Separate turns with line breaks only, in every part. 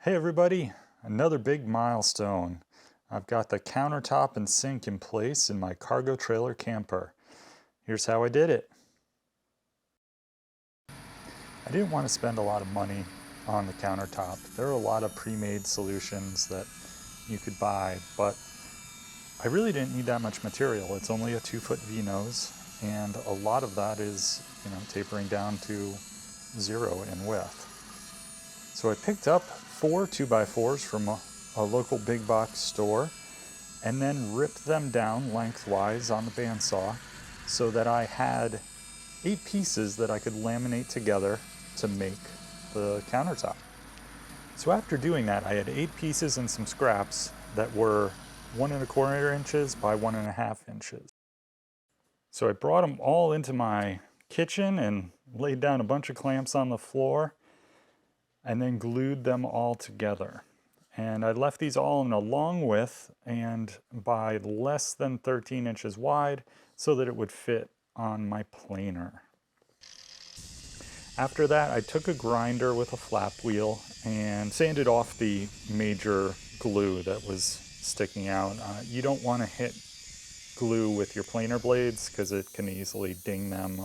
Hey everybody, another big milestone. I've got the countertop and sink in place in my cargo trailer camper. Here's how I did it. I didn't want to spend a lot of money on the countertop. There are a lot of pre-made solutions that you could buy, but I really didn't need that much material. It's only a 2-foot V-nose, and a lot of that is, tapering down to 0 in width. So I picked up 4 2x4s from a local big box store and then ripped them down lengthwise on the bandsaw so that I had 8 pieces that I could laminate together to make the countertop. So after doing that, I had 8 pieces and some scraps that were 1¼ inches by 1½ inches. So I brought them all into my kitchen and laid down a bunch of clamps on the floor and then glued them all together. And I left these all in a long width and by less than 13 inches wide so that it would fit on my planer. After that, I took a grinder with a flap wheel and sanded off the major glue that was sticking out. You don't want to hit glue with your planer blades because it can easily ding them,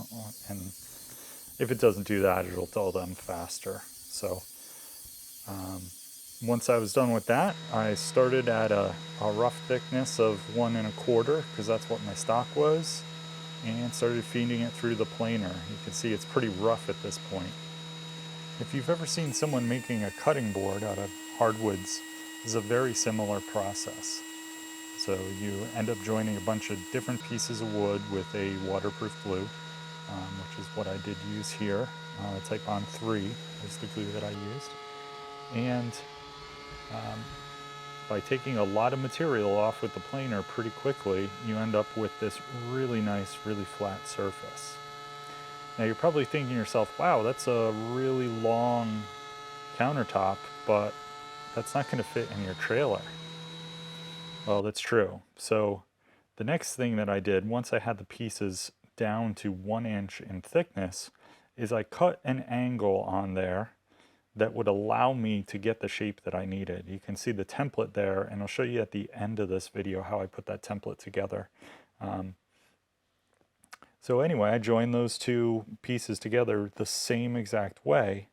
and if it doesn't do that, it'll dull them faster. So once I was done with that, I started at a rough thickness of 1¼ because that's what my stock was, and started feeding it through the planer. You can see it's pretty rough at this point. If you've ever seen someone making a cutting board out of hardwoods, it's a very similar process. So you end up joining a bunch of different pieces of wood with a waterproof glue, which is what I did use here. Type on 3 is the glue that I used. And by taking a lot of material off with the planer pretty quickly, you end up with this really nice, really flat surface. Now you're probably thinking to yourself, wow, that's a really long countertop, but that's not going to fit in your trailer. Well, that's true. So the next thing that I did, once I had the pieces down to 1 inch in thickness, is I cut an angle on there that would allow me to get the shape that I needed. You can see the template there, and I'll show you at the end of this video how I put that template together. So anyway, I joined those 2 pieces together the same exact way,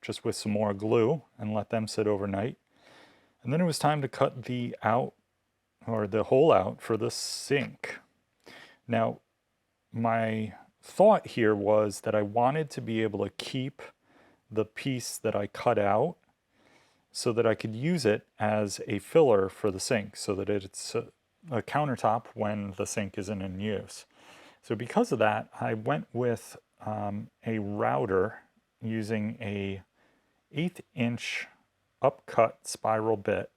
just with some more glue, and let them sit overnight. And then it was time to cut the hole out for the sink. Now, my thought here was that I wanted to be able to keep the piece that I cut out so that I could use it as a filler for the sink, so that it's a countertop when the sink isn't in use. So because of that, I went with a router using a 1/8 inch upcut spiral bit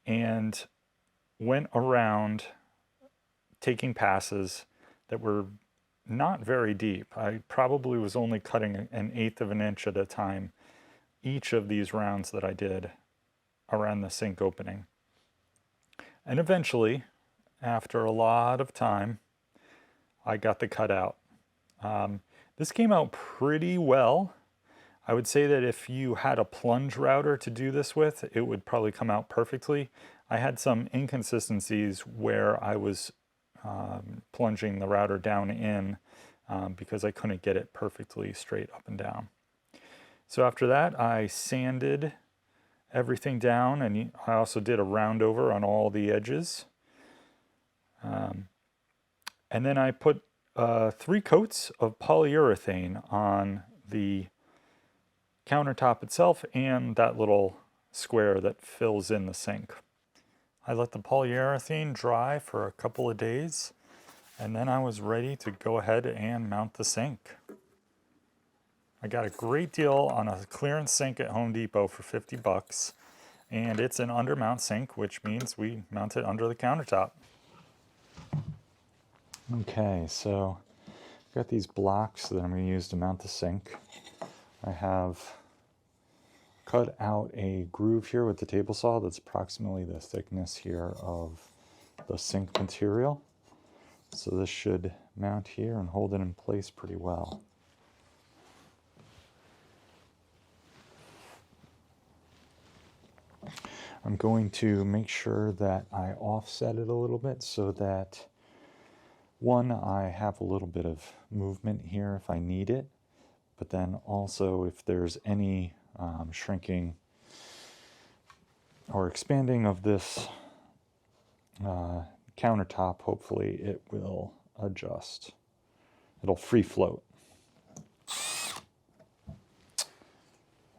and went around taking passes that were not very deep. I probably was only cutting 1/8 of an inch at a time each of these rounds that I did around the sink opening. And eventually, after a lot of time, I got the cutout. This came out pretty well. I would say that if you had a plunge router to do this with, it would probably come out perfectly. I had some inconsistencies where I was plunging the router down in because I couldn't get it perfectly straight up and down. So after that, I sanded everything down, and I also did a round over on all the edges. And then I put 3 coats of polyurethane on the countertop itself and that little square that fills in the sink. I let the polyurethane dry for a couple of days, and then I was ready to go ahead and mount the sink. I got a great deal on a clearance sink at Home Depot for 50 bucks, and it's an undermount sink, which means we mount it under the countertop. Okay, so I've got these blocks that I'm going to use to mount the sink. I have cut out a groove here with the table saw that's approximately the thickness here of the sink material. So this should mount here and hold it in place pretty well. I'm going to make sure that I offset it a little bit so that, one, I have a little bit of movement here if I need it, but then also if there's any shrinking or expanding of this countertop, hopefully it will adjust. It'll free float.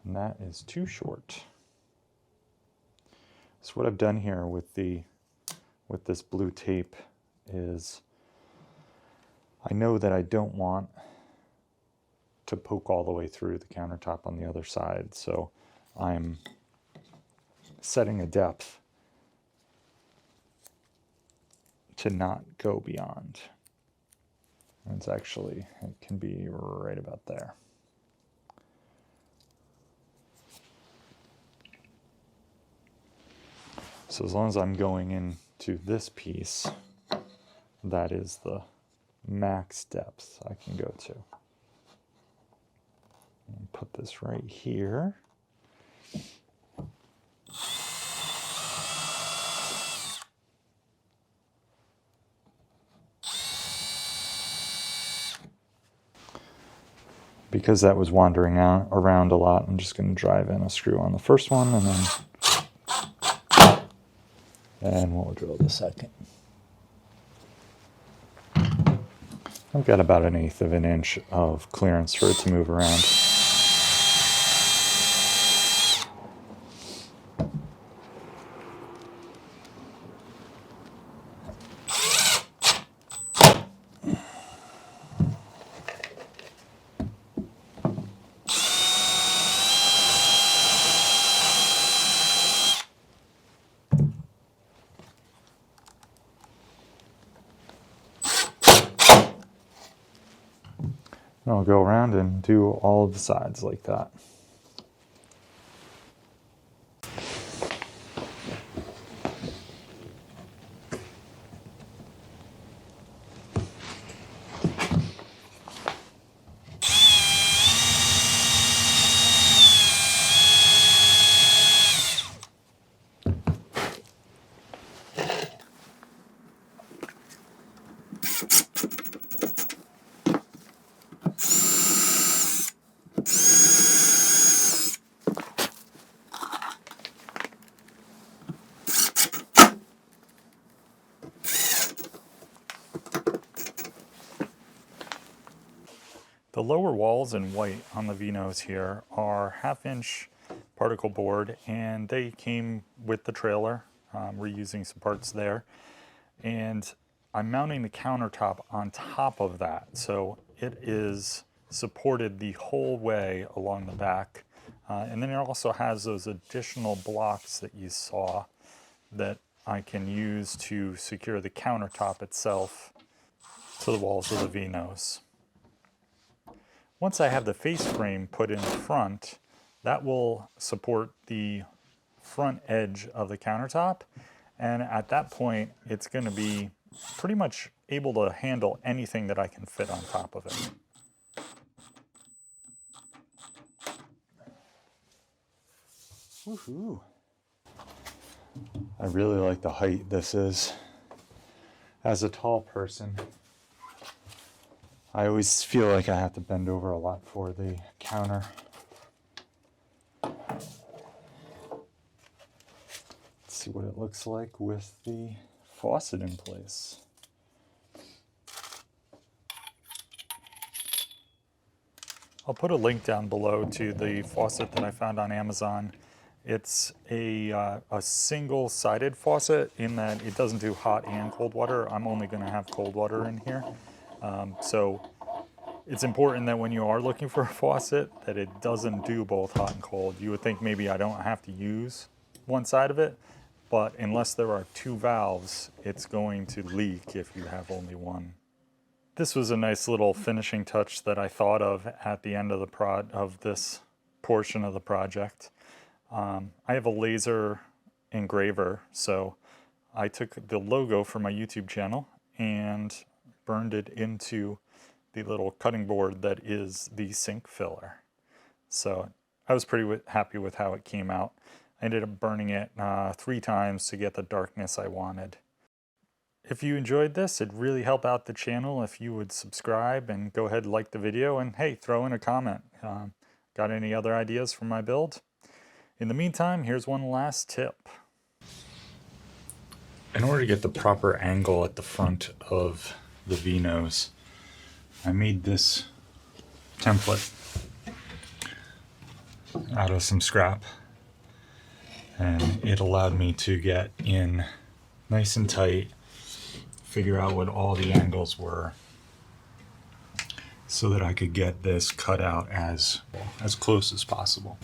And that is too short. So what I've done here with this blue tape is I know that I don't want to poke all the way through the countertop on the other side, so I'm setting a depth to not go beyond. It can be right about there. So as long as I'm going into this piece, that is the max depth I can go to. And put this right here. Because that was wandering around a lot, I'm just going to drive in a screw on the first one, and we'll drill the second. I've got about 1/8 of an inch of clearance for it to move around. And I'll go around and do all of the sides like that. The lower walls in white on the V-nose here are 1/2-inch particle board, and they came with the trailer. We're using some parts there. And I'm mounting the countertop on top of that, so it is supported the whole way along the back. And then it also has those additional blocks that you saw that I can use to secure the countertop itself to the walls of the V-nose. Once I have the face frame put in front, that will support the front edge of the countertop. And at that point, it's going to be pretty much able to handle anything that I can fit on top of it. Woohoo! I really like the height this is. As a tall person, I always feel like I have to bend over a lot for the counter. Let's see what it looks like with the faucet in place. I'll put a link down below to the faucet that I found on Amazon. It's a single-sided faucet in that it doesn't do hot and cold water. I'm only going to have cold water in here. So it's important that when you are looking for a faucet that it doesn't do both hot and cold. You would think maybe I don't have to use one side of it, but unless there are 2 valves, it's going to leak if you have only one. This was a nice little finishing touch that I thought of at the end of this portion of the project. I have a laser engraver, so I took the logo for my YouTube channel and burned it into the little cutting board that is the sink filler. So I was pretty happy with how it came out. I ended up burning it 3 times to get the darkness I wanted. If you enjoyed this, it'd really help out the channel if you would subscribe and go ahead and like the video, and hey, throw in a comment. Got any other ideas for my build? In the meantime, here's one last tip. In order to get the proper angle at the front of the V-nose, I made this template out of some scrap, and it allowed me to get in nice and tight, figure out what all the angles were so that I could get this cut out as close as possible.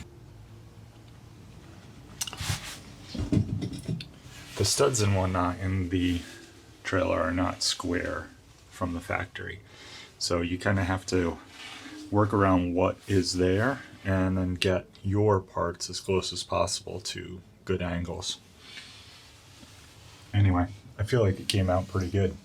The studs and whatnot in the trailer are not square from the factory, so you kind of have to work around what is there and then get your parts as close as possible to good angles. Anyway, I feel like it came out pretty good.